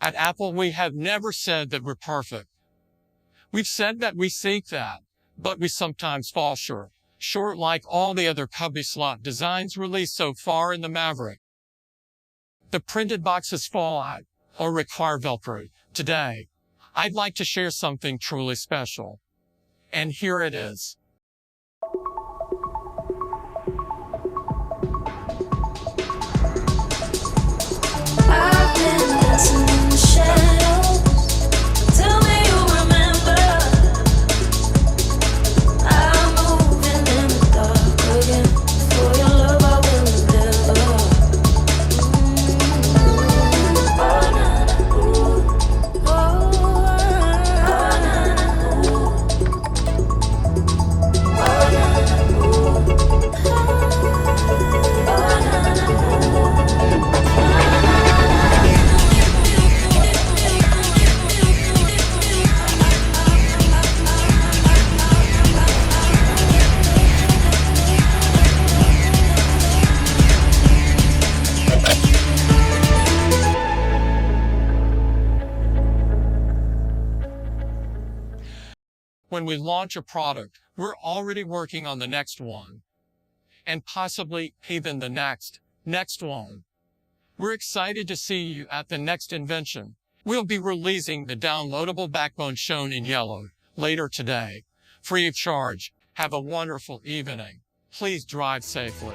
At Apple, we have never said that we're perfect. We've said that we seek that, but we sometimes fall short. Short like all the other cubby slot designs released so far in the Maverick. The printed boxes fall out or require Velcro. Today, I'd like to share something truly special. And here it is. I've been dancing in the shadows. Tell me you remember. I'm moving in the dark again. For your love I will endeavor. Oh, na, na, ooh. Oh, na, na, ooh. Oh, na, na, ooh. Oh, na, na, When we launch a product, we're already working on the next one. And possibly even the next one. We're excited to see you at the next invention. We'll be releasing the downloadable backbone shown in yellow later today, free of charge. Have a wonderful evening. Please drive safely.